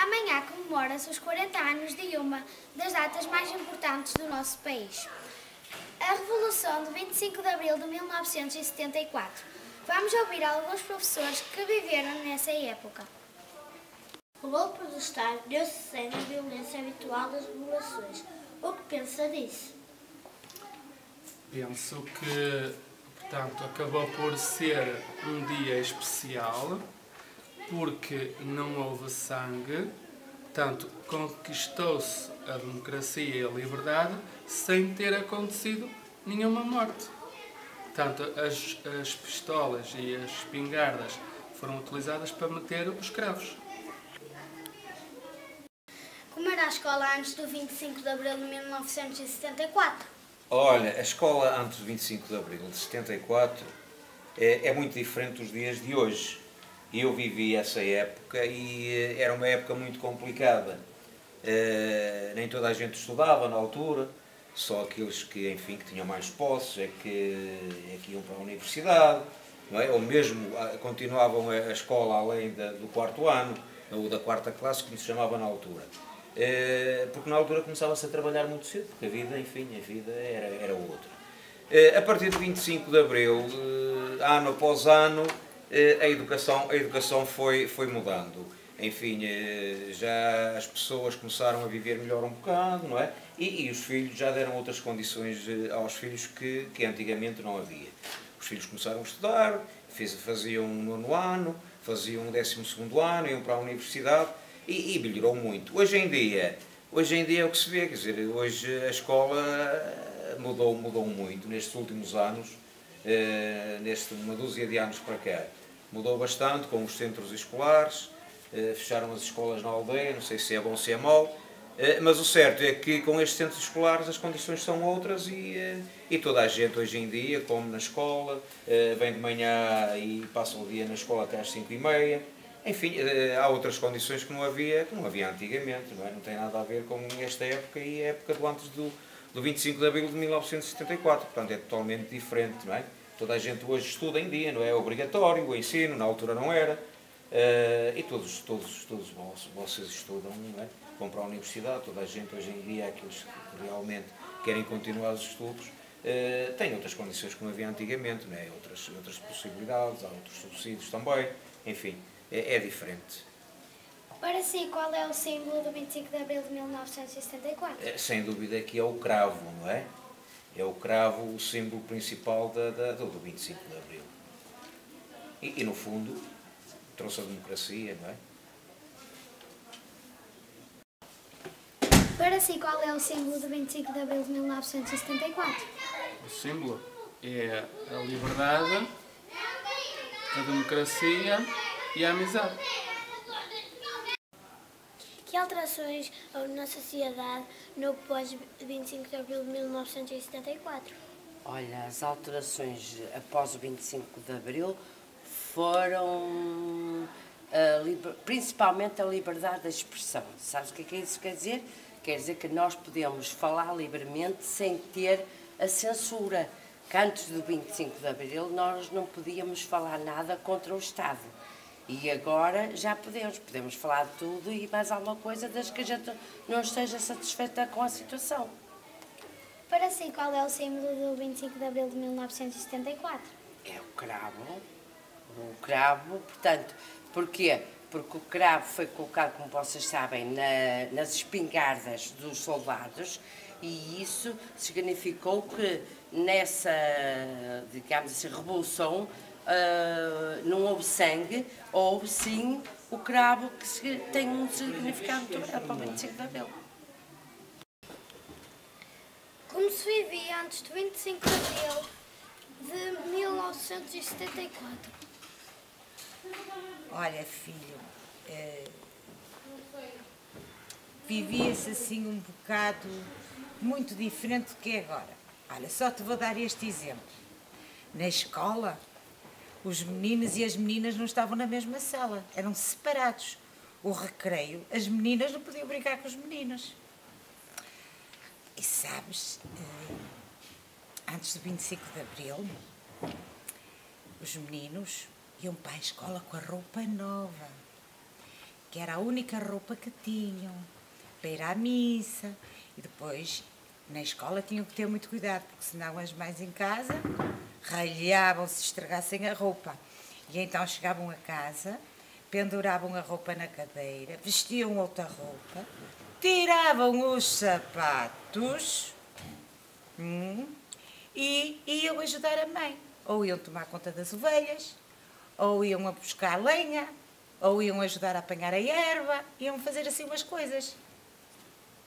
Amanhã comemora-se os 40 anos de uma das datas mais importantes do nosso país, a Revolução de 25 de Abril de 1974. Vamos ouvir alguns professores que viveram nessa época. O golpe de Estado deu-se sem a violência habitual das revoluções. O que pensa disso? Penso que, portanto, acabou por ser um dia especial, porque não houve sangue, portanto, conquistou-se a democracia e a liberdade sem ter acontecido nenhuma morte. Portanto, as pistolas e as espingardas foram utilizadas para meter os escravos. Como era a escola antes do 25 de Abril de 1974? Olha, a escola antes do 25 de Abril de 74 é muito diferente dos dias de hoje. Eu vivi essa época e era uma época muito complicada. Nem toda a gente estudava na altura, só aqueles que, enfim, que tinham mais posses é que iam para a universidade, não é? Ou mesmo continuavam a escola além do quarto ano, ou da quarta classe, como se chamava na altura. Porque na altura começava-se a trabalhar muito cedo, porque a vida, enfim, a vida era outra. A partir de 25 de Abril, ano após ano, a educação foi mudando. Enfim, já as pessoas começaram a viver melhor um bocado, não é? E os filhos já deram outras condições aos filhos que antigamente não havia. Os filhos começaram a estudar, faziam um nono ano, faziam um 12º ano, iam para a universidade e melhorou muito. Hoje em dia é o que se vê, quer dizer, hoje a escola mudou muito nestes últimos anos, uma dúzia de anos para cá. Mudou bastante com os centros escolares, fecharam as escolas na aldeia, não sei se é bom ou se é mau, mas o certo é que com estes centros escolares as condições são outras e toda a gente hoje em dia come na escola, vem de manhã e passa o dia na escola até às 5h30. Enfim, há outras condições que não havia antigamente, não é? Não tem nada a ver com esta época e a época do antes do 25 de Abril de 1974, portanto é totalmente diferente, não é? Toda a gente hoje estuda em dia, não é? É obrigatório o ensino, na altura não era, e todos vocês estudam, não é? Vão para a universidade, toda a gente hoje em dia, aqueles que realmente querem continuar os estudos, têm outras condições que não havia antigamente, não é? Outras possibilidades, há outros subsídios também, enfim. É diferente. Para si, qual é o símbolo do 25 de Abril de 1974? Sem dúvida que é o cravo, não é? É o cravo o símbolo principal do 25 de Abril. E no fundo, trouxe a democracia, não é? Para si, qual é o símbolo do 25 de Abril de 1974? O símbolo é a liberdade, a democracia e a amizade. Que alterações houve na sociedade no pós-25 de Abril de 1974? Olha, as alterações após o 25 de Abril foram principalmente a liberdade de expressão. Sabes o que isso quer dizer? Quer dizer que nós podemos falar livremente sem ter a censura. Que antes do 25 de Abril nós não podíamos falar nada contra o Estado. E agora já podemos falar de tudo e mais alguma coisa, desde que a gente não esteja satisfeita com a situação. Para si, qual é o símbolo do 25 de Abril de 1974? É o cravo. O cravo, portanto, porquê? Porque o cravo foi colocado, como vocês sabem, nas espingardas dos soldados e isso significou que nessa, digamos assim, revolução não houve sangue, houve sim o cravo que tem um significado para o 25 de Abril. Como se vivia antes do 25 de Abril de 1974? Olha, filho, vivia-se assim um bocado muito diferente do que é agora. Olha, só te vou dar este exemplo. Na escola, os meninos e as meninas não estavam na mesma sala, eram separados. O recreio, as meninas não podiam brincar com os meninos. E sabes, antes do 25 de Abril, os meninos iam para a escola com a roupa nova. que era a única roupa que tinham para ir à missa. E depois, na escola, tinham que ter muito cuidado, porque senão as mães em casa ralhavam se estragassem a roupa. E então chegavam a casa, penduravam a roupa na cadeira, vestiam outra roupa, tiravam os sapatos e iam ajudar a mãe. Ou iam tomar conta das ovelhas, ou iam a buscar lenha, ou iam ajudar a apanhar a erva, iam fazer assim umas coisas.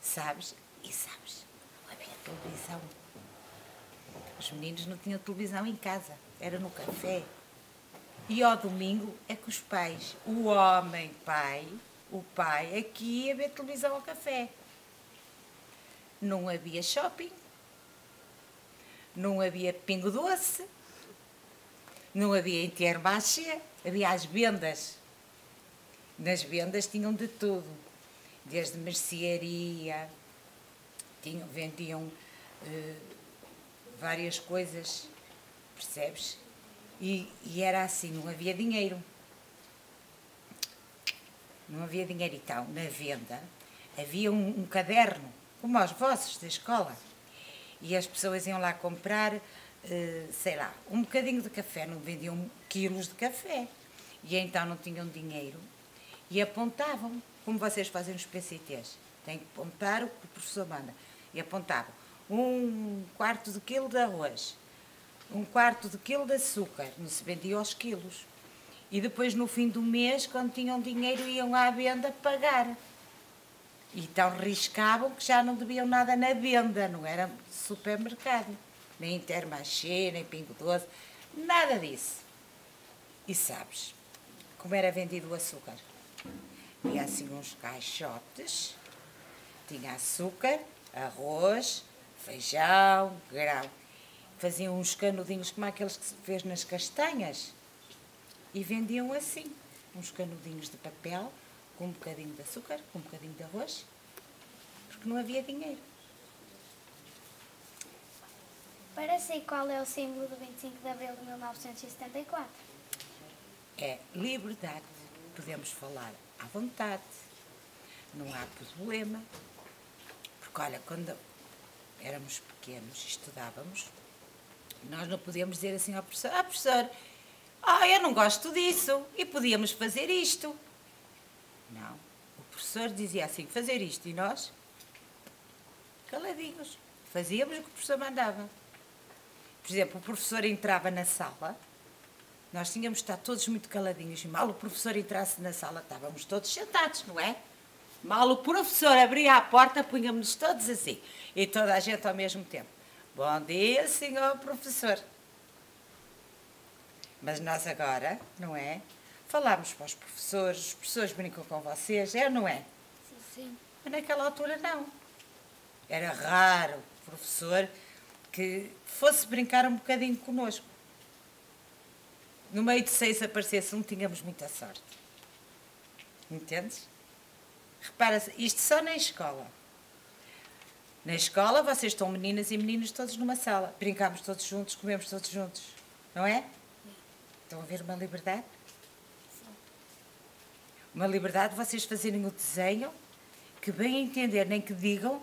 Sabes? E sabes, não havia televisão. Os meninos não tinham televisão em casa, era no café. E ao domingo é que os pais, o homem pai, o pai, é que ia ver televisão ao café. Não havia shopping, não havia Pingo Doce, não havia Intermarché, havia as vendas. Nas vendas tinham de tudo, desde mercearia, vendiam várias coisas, percebes? E era assim, não havia dinheiro. Não havia dinheiro. Então, na venda, havia um caderno, como aos vossos da escola. E as pessoas iam lá comprar, sei lá, um bocadinho de café, não vendiam quilos de café. E então não tinham dinheiro. E apontavam, como vocês fazem nos PCTs. Têm que apontar o que o professor manda. E apontavam 1/4 de quilo de arroz, 1/4 de quilo de açúcar, não se vendia aos quilos. E depois, no fim do mês, quando tinham dinheiro, iam à venda pagar. E então riscavam que já não deviam nada na venda, não era supermercado, nem Intermarché, nem Pingo Doce, nada disso. E sabes como era vendido o açúcar? Tinha assim uns caixotes, tinha açúcar, arroz, feijão, grão. Faziam uns canudinhos como aqueles que se fez nas castanhas e vendiam assim, uns canudinhos de papel com um bocadinho de açúcar, com um bocadinho de arroz, porque não havia dinheiro. Para si, qual é o símbolo do 25 de Abril de 1974? É liberdade, podemos falar à vontade, não há problema, porque olha, quando éramos pequenos e estudávamos, nós não podíamos dizer assim ao professor, professor, eu não gosto disso, e podíamos fazer isto. Não, o professor dizia assim, fazer isto, e nós, caladinhos, fazíamos o que o professor mandava. Por exemplo, o professor entrava na sala, nós tínhamos de estar todos muito caladinhos, e mal o professor entrasse na sala, estávamos todos sentados, não é? Mal o professor abria a porta, punhamos-nos todos assim, e toda a gente ao mesmo tempo. Bom dia, senhor professor. Mas nós agora, não é? Falamos para os professores brincam com vocês, é ou não é? Sim. Mas naquela altura não. Era raro o professor que fosse brincar um bocadinho connosco. No meio de 6 aparecesse um, tínhamos muita sorte. Entendes? Repara, isto só na escola. Na escola, vocês estão meninas e meninos todos numa sala. Brincamos todos juntos, comemos todos juntos. Não é? Estão a ver uma liberdade? Sim. Uma liberdade de vocês fazerem o desenho, que bem entender, nem que digam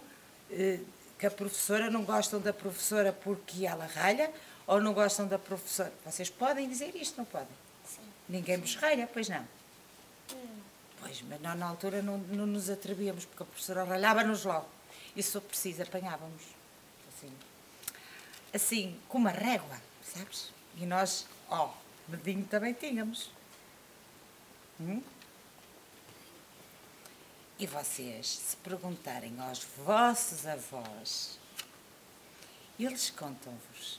que a professora não gostam da professora porque ela ralha, ou não gostam da professora. Vocês podem dizer isto, não podem? Sim. Ninguém vos ralha, pois não? Pois, mas nós na altura não nos atrevíamos, porque a professora ralhava-nos logo. E se for preciso, apanhávamos. Assim, com uma régua, sabes? E nós, medinho também tínhamos. E vocês, se perguntarem aos vossos avós, eles contam-vos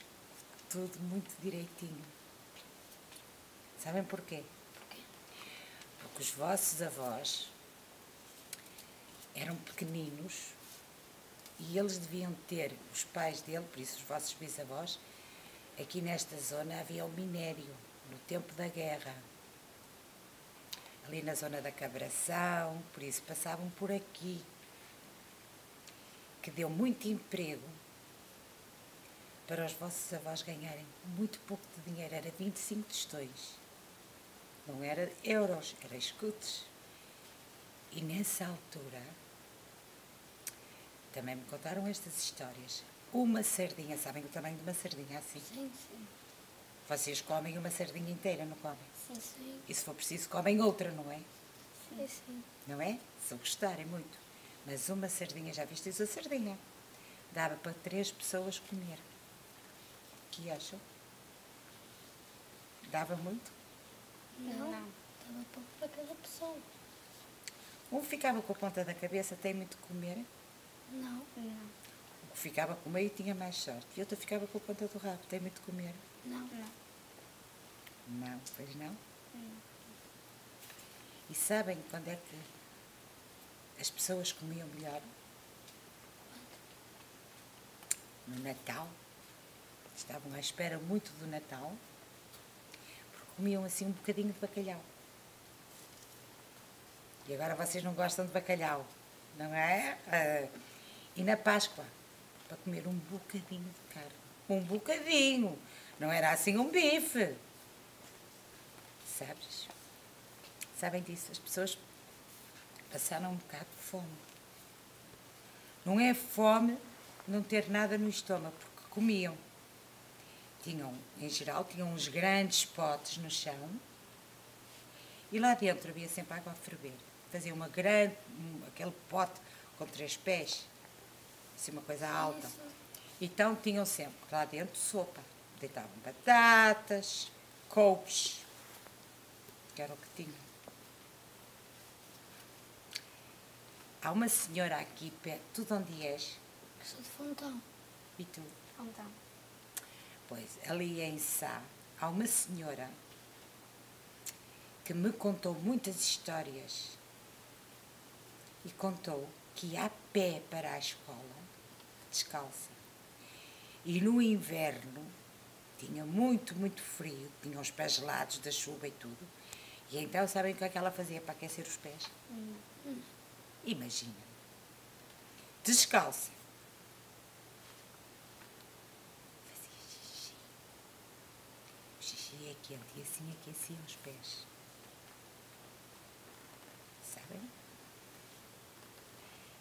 tudo muito direitinho. Sabem porquê? Porque os vossos avós eram pequeninos e eles deviam ter, os pais dele, por isso os vossos bisavós, aqui nesta zona havia o minério, no tempo da guerra. Ali na zona da Cabração, por isso passavam por aqui. Que deu muito emprego para os vossos avós ganharem muito pouco de dinheiro, era 25 tostões. Não era euros, era escudos. E nessa altura, também me contaram estas histórias. Uma sardinha, sabem o tamanho de uma sardinha assim? Sim, sim. Vocês comem uma sardinha inteira, não comem? Sim, sim. E se for preciso, comem outra, não é? Sim, sim. Não é? Se gostarem muito. Mas uma sardinha, já vistes a sardinha? Dava para 3 pessoas comer. O que acham? Dava muito? Não. Estava pouco para cada pessoa. Um ficava com a ponta da cabeça, tem muito de comer. Não. O que ficava com o meio tinha mais sorte. E outro ficava com a ponta do rabo, tem muito de comer. Não. Não, pois não? E sabem quando é que as pessoas comiam melhor? No Natal. Estavam à espera muito do Natal, porque comiam assim um bocadinho de bacalhau. E agora vocês não gostam de bacalhau, não é? E na Páscoa, para comer um bocadinho de carne. Um bocadinho! Não era assim um bife. Sabes? Sabem disso? As pessoas passaram um bocado de fome. Não é fome não ter nada no estômago, porque comiam. Em geral, tinham uns grandes potes no chão e lá dentro havia sempre água a ferver. Fazia aquele pote com 3 pés, assim uma coisa alta. Então tinham sempre lá dentro sopa. Deitavam batatas, couves, que era o que tinham. Há uma senhora aqui perto, tu de onde és? Sou de Fontão. E tu? Fontão. Pois, ali em Sá, há uma senhora que me contou muitas histórias e contou que ia a pé para a escola, descalça. E no inverno tinha muito, muito frio, tinha os pés gelados da chuva e tudo. E então, sabem o que é que ela fazia para aquecer os pés? Imagina. Descalça. O xixi é quente e assim aquecia os pés. Sabem?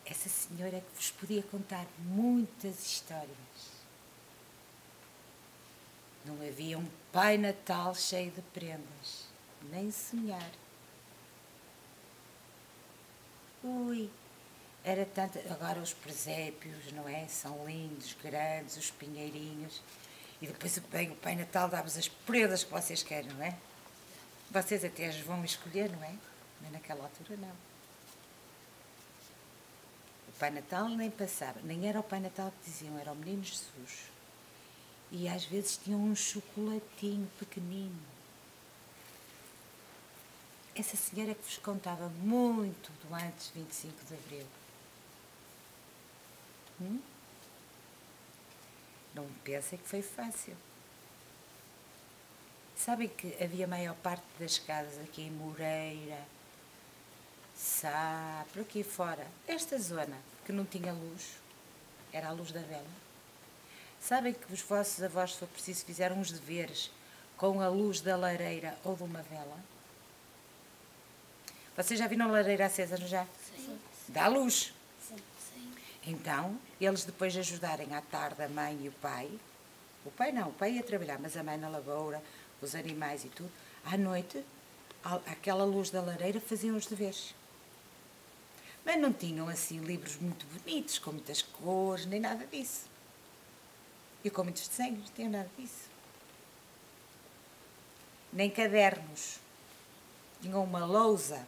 Essa senhora que vos podia contar muitas histórias. Não havia um Pai Natal cheio de prendas, nem sonhar. Ui, era tanto. Agora os presépios, não é? São lindos, grandes, os pinheirinhos. E depois vem o Pai Natal, dá-vos as prendas que vocês querem, não é? Vocês até as vão escolher, não é? Mas naquela altura não. O Pai Natal nem passava, nem era o Pai Natal que diziam, era o Menino Jesus. E às vezes tinham um chocolatinho pequenino. Essa senhora que vos contava muito do antes de 25 de Abril. Não pensem que foi fácil. Sabem que havia a maior parte das casas aqui em Moreira, Sá, por aqui fora, esta zona, que não tinha luz, era a luz da vela. Sabem que os vossos avós, se for preciso, fizeram uns deveres com a luz da lareira ou de uma vela? Vocês já viram a lareira acesa, não já? Sim. Dá luz. Sim. Então, eles depois de ajudarem à tarde a mãe e o pai não, o pai ia trabalhar, mas a mãe na lavoura, os animais e tudo, à noite, aquela luz da lareira faziam os deveres. Mas não tinham assim livros muito bonitos, com muitas cores, nem nada disso. E com muitos desenhos, não tinham nada disso. Nem cadernos. Tinham uma lousa.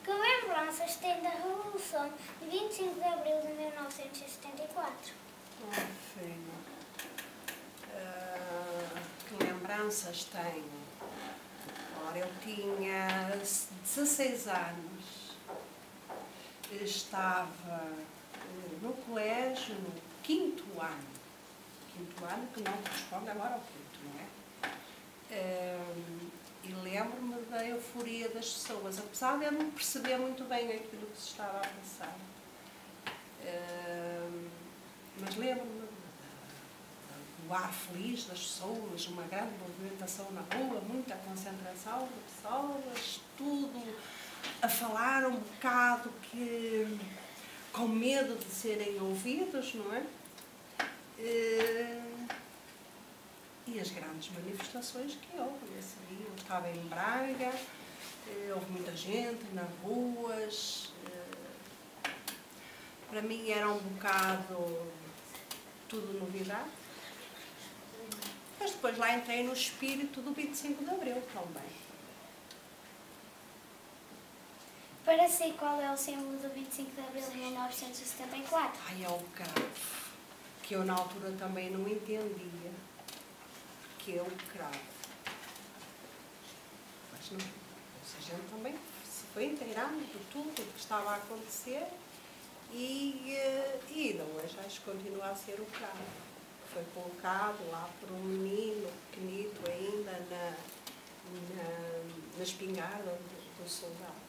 Que lembranças tem da Revolução de 25 de Abril de 1974? Filho, que lembranças tenho? Ora, eu tinha 16 anos, estava no colégio no 5º ano. 5º ano que não corresponde agora ao 5º, não é? E lembro-me da euforia das pessoas, apesar de eu não perceber muito bem aquilo que se estava a passar. Mas lembro-me do ar feliz das pessoas, uma grande movimentação na rua, muita concentração de pessoas, tudo a falar um bocado que, com medo de serem ouvidos, não é? E as grandes manifestações que houve nesse dia. Eu estava em Braga, houve muita gente nas ruas. Para mim era um bocado tudo novidade. Mas depois lá entrei no espírito do 25 de Abril também. Para si, qual é o símbolo do 25 de Abril de 1974? Ai, é o cravo, que eu na altura também não entendia, que é o cravo. Mas não, a gente também se foi inteirando de tudo o que estava a acontecer e ainda hoje acho que continua a ser o cravo. Foi colocado lá por um menino pequenito ainda na espingarda do soldado.